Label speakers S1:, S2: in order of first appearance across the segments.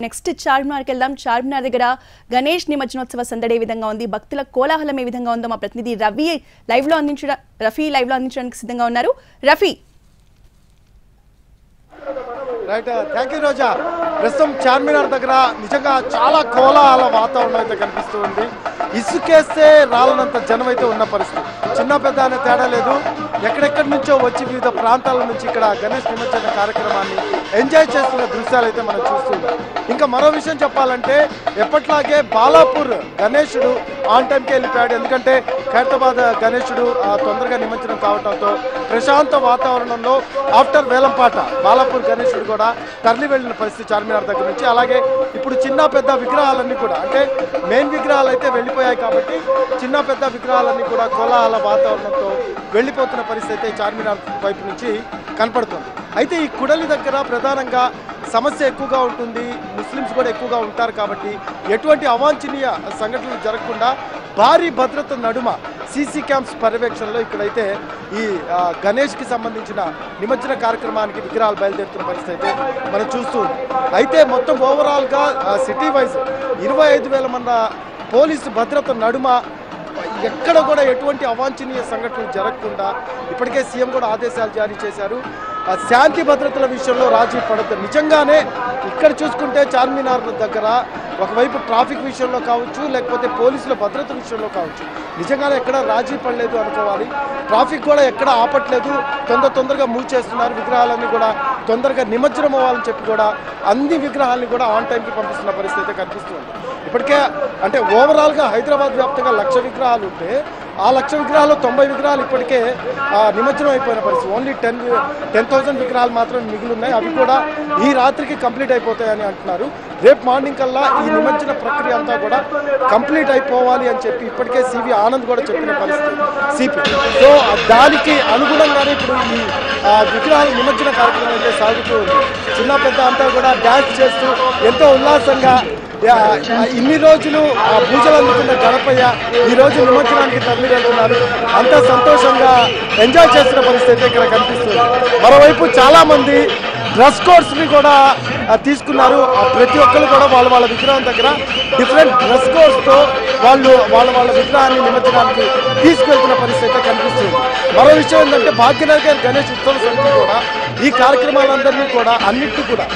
S1: Next చార్మినార్కి వెళ్దాం. చార్మినార్ దగ్గర గణేష్ నిమజ్జనోత్సవ సందడి ఏ విధంగా ఉంది, భక్తుల కోలాహలం ఏ విధంగా ఉందో మా ప్రతినిధి రఫీ లైవ్ లో అందించడానికి సిద్ధంగా ఉన్నారు. రఫీ,
S2: రైట్, థ్యాంక్ యూ రోజా. ప్రస్తుతం చార్మినార్ దగ్గర నిజంగా చాలా కోలాహల వాతావరణం అయితే కనిపిస్తూ ఉంది. ఇసుకేస్తే రాలనంత జనం అయితే ఉన్న పరిస్థితి, చిన్న పెద్ద అనే తేడా లేదు. ఎక్కడెక్కడి నుంచో వచ్చి వివిధ ప్రాంతాల నుంచి ఇక్కడ గణేష్ నిమజ్జన కార్యక్రమాన్ని ఎంజాయ్ చేస్తున్న దృశ్యాలు అయితే మనం చూస్తున్నాం. ఇంకా మరో విషయం చెప్పాలంటే ఎప్పట్లాగే బాలాపూర్ గణేశుడు ఆన్ టైంకి వెళ్ళిపోయాడు. ఎందుకంటే ఖైరతాబాద్ గణేశుడు తొందరగా నిమజ్జనం కావడంతో ప్రశాంత వాతావరణంలో ఆఫ్టర్ వేలంపాట బాలాపూర్ గణేశుడు కూడా తరలి వెళ్ళిన పరిస్థితి చార్మినార్ దగ్గర నుంచి. అలాగే ఇప్పుడు చిన్న పెద్ద విగ్రహాలన్నీ కూడా, అంటే మెయిన్ విగ్రహాలు అయితే వెళ్ళిపోయాయి కాబట్టి చిన్న పెద్ద విగ్రహాలన్నీ కూడా కోలాహల వాతావరణంతో వెళ్ళిపోతున్న పరిస్థితి అయితే చార్మినార్ వైపు నుంచి కనపడుతుంది. అయితే ఈ కుడలి దగ్గర ప్రధానంగా సమస్య ఎక్కువగా ఉంటుంది, ముస్లిమ్స్ కూడా ఎక్కువగా ఉంటారు కాబట్టి ఎటువంటి అవాంఛనీయ సంఘటనలు జరగకుండా భారీ భద్రత నడుమ సీసీ క్యాంప్స్ పర్యవేక్షణలో ఇక్కడైతే ఈ గణేష్కి సంబంధించిన నిమజ్జన కార్యక్రమానికి విగ్రహాలు బయలుదేరుతున్న పరిస్థితి అయితే మనం చూస్తూ ఉన్నాం. అయితే మొత్తం ఓవరాల్గా సిటీ వైజ్ 25,000 మంది పోలీసు భద్రత నడుమ ఎక్కడ కూడా ఎటువంటి అవాంఛనీయ సంఘటనలు జరగకుండా ఇప్పటికే సీఎం కూడా ఆదేశాలు జారీ చేశారు. శాంతి భద్రతల విషయంలో రాజీ పడద్దు. నిజంగానే ఇక్కడ చూసుకుంటే చార్మినార్ దగ్గర ఒకవైపు ట్రాఫిక్ విషయంలో కావచ్చు, లేకపోతే పోలీసుల భద్రత విషయంలో కావచ్చు, నిజంగానే ఎక్కడ రాజీ పడలేదు అనుకోవాలి. ట్రాఫిక్ కూడా ఎక్కడ ఆపట్లేదు, తొందరగా మూవ్ చేస్తున్నారు. విగ్రహాలన్నీ కూడా తొందరగా నిమజ్జనం అవ్వాలని చెప్పి కూడా అన్ని విగ్రహాలని కూడా ఆన్ టైంకి పంపిస్తున్న పరిస్థితి అయితే కనిపిస్తుంది. ఇప్పటికే అంటే ఓవరాల్గా హైదరాబాద్ వ్యాప్తంగా 1,00,000 విగ్రహాలు ఉంటే ఆ 1,00,000 విగ్రహాలు 90 విగ్రహాలు ఇప్పటికే నిమజ్జనం అయిపోయిన పరిస్థితి. ఓన్లీ 10,000 విగ్రహాలు మాత్రం మిగిలి ఉన్నాయి. అవి కూడా ఈ రాత్రికి కంప్లీట్ అయిపోతాయని అంటున్నారు. రేపు మార్నింగ్ కల్లా ఈ నిమజ్జన ప్రక్రియ అంతా కూడా కంప్లీట్ అయిపోవాలి అని చెప్పి ఇప్పటికే సివి ఆనంద్ కూడా చెప్పిన పరిస్థితి సిపి. సో దానికి అనుగుణంగానే ఇప్పుడు ఈ విగ్రహాల నిమజ్జన కార్యక్రమం అయితే సాగుతూ ఉంది. చిన్న పెద్ద అంతా కూడా డ్యాన్స్ చేస్తూ ఎంతో ఉల్లాసంగా ఇన్ని రోజులు పూజలు అందుకున్న గణపయ్య ఈ రోజు నిమజ్జనానికి తరలి వెళ్తున్నారు. అంత సంతోషంగా ఎంజాయ్ చేస్తున్న పరిస్థితి ఇక్కడ కనిపిస్తుంది. మరోవైపు చాలా మంది డ్రెస్ కోడ్స్ని కూడా తీసుకున్నారు. ప్రతి ఒక్కరు కూడా వాళ్ళ విగ్రహం దగ్గర డిఫరెంట్ డ్రెస్ కోడ్స్తో వాళ్ళ విగ్రహాన్ని నిమజ్జనానికి తీసుకెళ్తున్న పరిస్థితి అయితే కనిపిస్తుంది. మరో విషయం ఏంటంటే భాగ్యనగర్ గణేష్ ఉత్సవ సమితి కూడా ఈ కార్యక్రమాలందరినీ కూడా అన్నింటినీ కూడా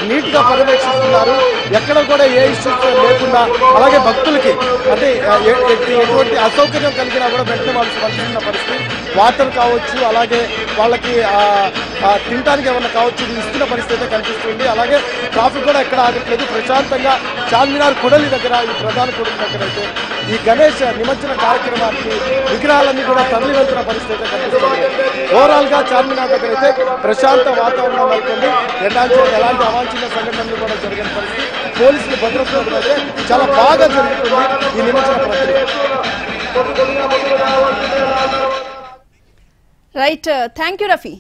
S2: నీట్గా పర్యవేక్షిస్తున్నారు. ఎక్కడ కూడా ఏ ఇష్యూస్ లేకుండా, అలాగే భక్తులకి అంటే ఎటువంటి అసౌకర్యం కలిగినా కూడా వెంటనే వాళ్ళు స్పందిస్తున్న పరిస్థితి. వాటర్ కావచ్చు, అలాగే వాళ్ళకి తినడానికి ఏమన్నా కావచ్చు, ఇస్తున్న పరిస్థితి కనిపిస్తుంది. అలాగే ట్రాఫిక్ కూడా ఎక్కడ ఆగట్లేదు. ప్రశాంతంగా చార్మినార్ కుడలి దగ్గర, ఈ ప్రధాన కుడలి దగ్గర అయితే ఈ గణేష్ నిమజ్జన కార్యక్రమానికి విగ్రహాలన్నీ కూడా తరలి వెళ్తున్న పరిస్థితి కనిపిస్తుంది. ఓవరాల్గా చార్మినార్ దగ్గర అయితే ప్రశాంత వాతావరణం నెలకొంది. ఎలాంటి అవాంఛనీయ సంఘటనలు కూడా జరిగిన పరిస్థితి. పోలీసుల భద్రత అయితే చాలా బాగా జరుగుతుంది ఈ నిమజ్జన ప్రక్రియ.
S1: Right, thank you Rafi.